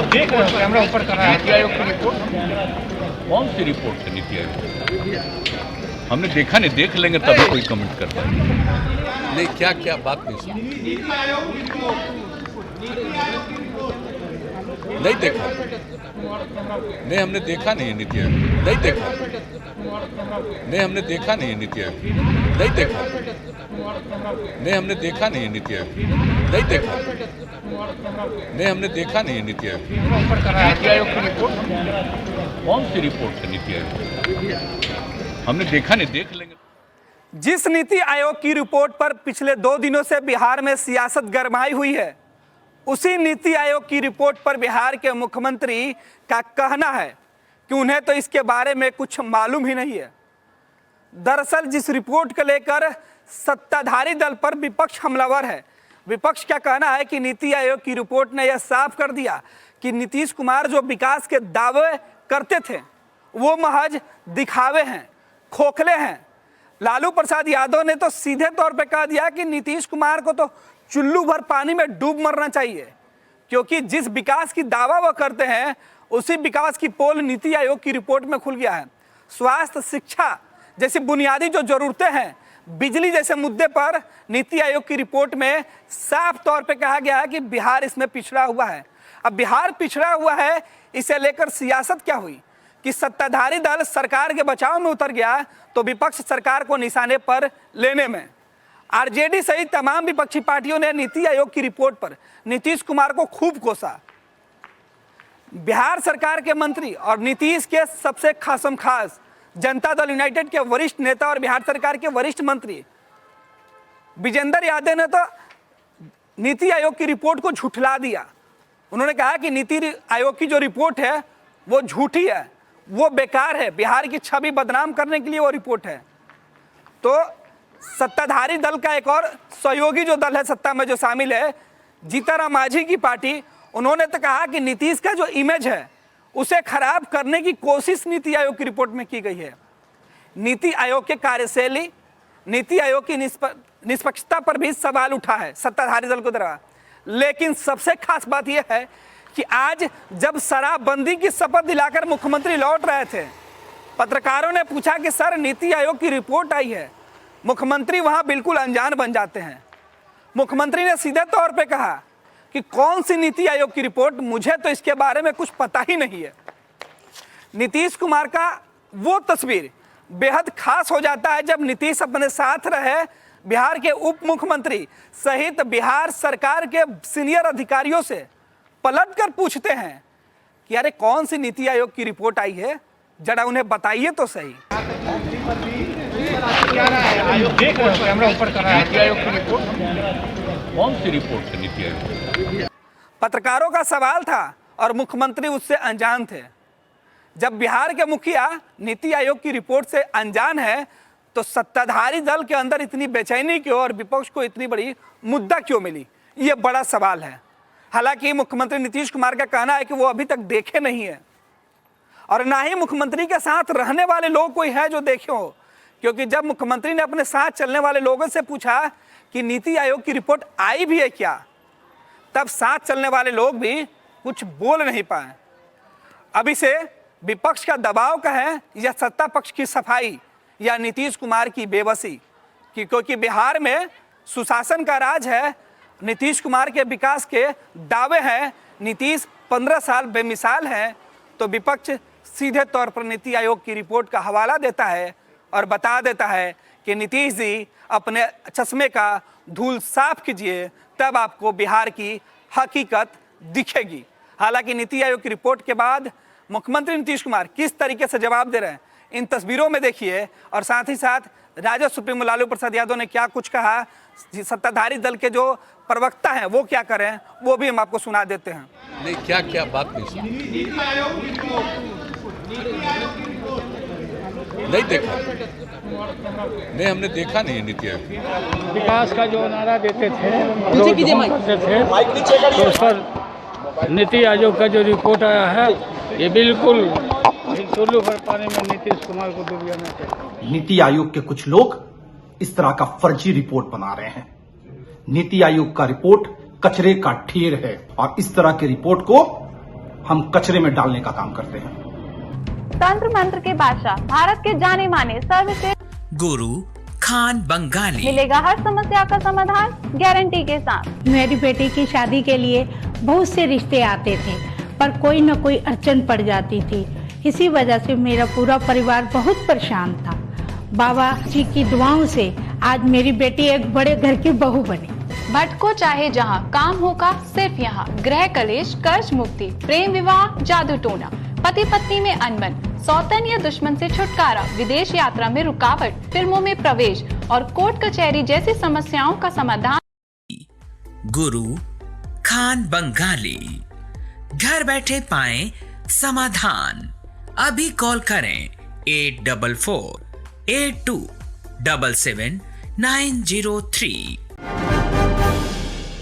देख रहे हो कैमरा ऊपर कर रहा है। नीति आयोग की रिपोर्ट, कौन सी रिपोर्ट है नीति आयोग? हमने देखा नहीं, देख लेंगे तभी कोई कमेंट कर पाएंगे। नहीं, क्या क्या बात नहीं सुनी, नहीं देखा, नहीं हमने देखा नहीं है नीति आयोग, नहीं देखा, नहीं हमने देखा नहीं है नीति आयोग, नहीं देखा, नहीं हमने देखा नहीं है नीति आयोग, नहीं देखा, नहीं हमने देखा नहीं है नीति आयोग। ऊपर कर रहा है। नीति आयोग की रिपोर्ट, कौन सी रिपोर्ट है नीति आयोग? हमने देखा नहीं, देख लेंगे। जिस नीति आयोग की रिपोर्ट पर पिछले 2 दिनों से बिहार में सियासत गरमाई हुई है, उसी नीति आयोग की रिपोर्ट पर बिहार के मुख्यमंत्री का कहना है कि उन्हें तो इसके बारे में कुछ मालूम ही नहीं है। दरअसल जिस रिपोर्ट को लेकर सत्ताधारी दल पर विपक्ष हमलावर है, विपक्ष का कहना है कि नीति आयोग की रिपोर्ट ने यह साफ कर दिया कि नीतीश कुमार जो विकास के दावे करते थे वो महज दिखावे हैं, खोखले हैं। लालू प्रसाद यादव ने तो सीधे तौर पे कह दिया कि नीतीश कुमार को तो चुल्लू भर पानी में डूब मरना चाहिए, क्योंकि जिस विकास की दावा वो करते हैं उसी विकास की पोल नीति आयोग की रिपोर्ट में खुल गया है। स्वास्थ्य, शिक्षा जैसी बुनियादी जो जरूरतें हैं, बिजली जैसे मुद्दे पर नीति आयोग की रिपोर्ट में साफ तौर पे कहा गया है कि बिहार इसमें पिछड़ा हुआ है। अब बिहार पिछड़ा हुआ है, इसे लेकर सियासत क्या हुई कि सत्ताधारी दल सरकार के बचाव में उतर गया तो विपक्ष सरकार को निशाने पर लेने में। आरजेडी सहित तमाम विपक्षी पार्टियों ने नीति आयोग की रिपोर्ट पर नीतीश कुमार को खूब कोसा। बिहार सरकार के मंत्री और नीतीश के सबसे खासम खास जनता दल यूनाइटेड के वरिष्ठ नेता और बिहार सरकार के वरिष्ठ मंत्री विजेंद्र यादव ने तो नीति आयोग की रिपोर्ट को झुठला दिया। उन्होंने कहा कि नीति आयोग की जो रिपोर्ट है वो झूठी है, वो बेकार है, बिहार की छवि बदनाम करने के लिए वो रिपोर्ट है। तो सत्ताधारी दल का एक और सहयोगी जो दल है सत्ता में जो शामिल है, जीतनराम मांझी की पार्टी, उन्होंने तो कहा कि नीतीश का जो इमेज है उसे खराब करने की कोशिश नीति आयोग की रिपोर्ट में की गई है। नीति आयोग के कार्यशैली, नीति आयोग की निष्पक्षता पर भी सवाल उठा है सत्ताधारी दल को द्वारा। लेकिन सबसे खास बात यह है कि आज जब शराबबंदी की शपथ दिलाकर मुख्यमंत्री लौट रहे थे, पत्रकारों ने पूछा कि सर नीति आयोग की रिपोर्ट आई है, मुख्यमंत्री वहां बिल्कुल अनजान बन जाते हैं। मुख्यमंत्री ने सीधे तौर पे कहा कि कौन सी नीति आयोग की रिपोर्ट, मुझे तो इसके बारे में कुछ पता ही नहीं है। नीतीश कुमार का वो तस्वीर बेहद खास हो जाता है जब नीतीश अपने साथ रहे बिहार के उप मुख्यमंत्री सहित बिहार सरकार के सीनियर अधिकारियों से पलट कर पूछते हैं कि अरे कौन सी नीति आयोग की रिपोर्ट आई है, जरा उन्हें बताइए तो सही। देख रहे हो कैमरा ऊपर कर रहा है। नीति आयोग की रिपोर्ट, कौन सी रिपोर्ट है नीति आयोग? पत्रकारों का सवाल था और मुख्यमंत्री उससे अनजान थे। जब बिहार के मुखिया नीति आयोग की रिपोर्ट से अनजान है तो सत्ताधारी दल के अंदर इतनी बेचैनी क्यों और विपक्ष को इतनी बड़ी मुद्दा क्यों मिली, ये बड़ा सवाल है। हालांकि मुख्यमंत्री नीतीश कुमार का कहना है कि वो अभी तक देखे नहीं है और ना ही मुख्यमंत्री के साथ रहने वाले लोग कोई है जो देखे हो, क्योंकि जब मुख्यमंत्री ने अपने साथ चलने वाले लोगों से पूछा कि नीति आयोग की रिपोर्ट आई भी है क्या, तब साथ चलने वाले लोग भी कुछ बोल नहीं पाए। अभी से विपक्ष का दबाव का है या सत्ता पक्ष की सफाई या नीतीश कुमार की बेबसी, क्योंकि बिहार में सुशासन का राज है, नीतीश कुमार के विकास के दावे हैं, नीतीश 15 साल बेमिसाल हैं, तो विपक्ष सीधे तौर पर नीति आयोग की रिपोर्ट का हवाला देता है और बता देता है कि नीतीश जी अपने चश्मे का धूल साफ कीजिए, तब आपको बिहार की हकीकत दिखेगी। हालांकि नीति आयोग की रिपोर्ट के बाद मुख्यमंत्री नीतीश कुमार किस तरीके से जवाब दे रहे हैं इन तस्वीरों में देखिए, और साथ ही साथ राजद सुप्रीमो लालू प्रसाद यादव ने क्या कुछ कहा, सत्ताधारी दल के जो प्रवक्ता हैं वो क्या करें, वो भी हम आपको सुना देते हैं। नहीं, क्या क्या बात नहीं सुनी, नहीं देखा, नहीं हमने देखा नहीं है नीति आयोग। विकास का जो नारा देते थे, तो उस पर नीति आयोग का जो रिपोर्ट आया है ये बिल्कुल चुल्लू भर पानी में नीतीश कुमार को डूब जाना चाहिए। नीति आयोग के कुछ लोग इस तरह का फर्जी रिपोर्ट बना रहे हैं। नीति आयोग का रिपोर्ट कचरे का ढेर है और इस तरह की रिपोर्ट को हम कचरे में डालने का काम करते हैं। तंत्र मंत्र के बादशाह, भारत के जाने माने सर्वश्रेष्ठ गुरु खान बंगाली मिलेगा हर समस्या का समाधान गारंटी के साथ। मेरी बेटी की शादी के लिए बहुत से रिश्ते आते थे, पर कोई न कोई अड़चन पड़ जाती थी। इसी वजह से मेरा पूरा परिवार बहुत परेशान था। बाबा जी की दुआओं से आज मेरी बेटी एक बड़े घर की बहू बनी। भटको चाहे जहां, काम होगा सिर्फ यहाँ। गृह कलेश, कर्ज मुक्ति, प्रेम विवाह, जादू टोना, पति पत्नी में अनबन, सौतन या दुश्मन से छुटकारा, विदेश यात्रा में रुकावट, फिल्मों में प्रवेश और कोर्ट कचहरी जैसी समस्याओं का समाधान। गुरु खान बंगाली, घर बैठे पाएं समाधान। अभी कॉल करें 8448277903।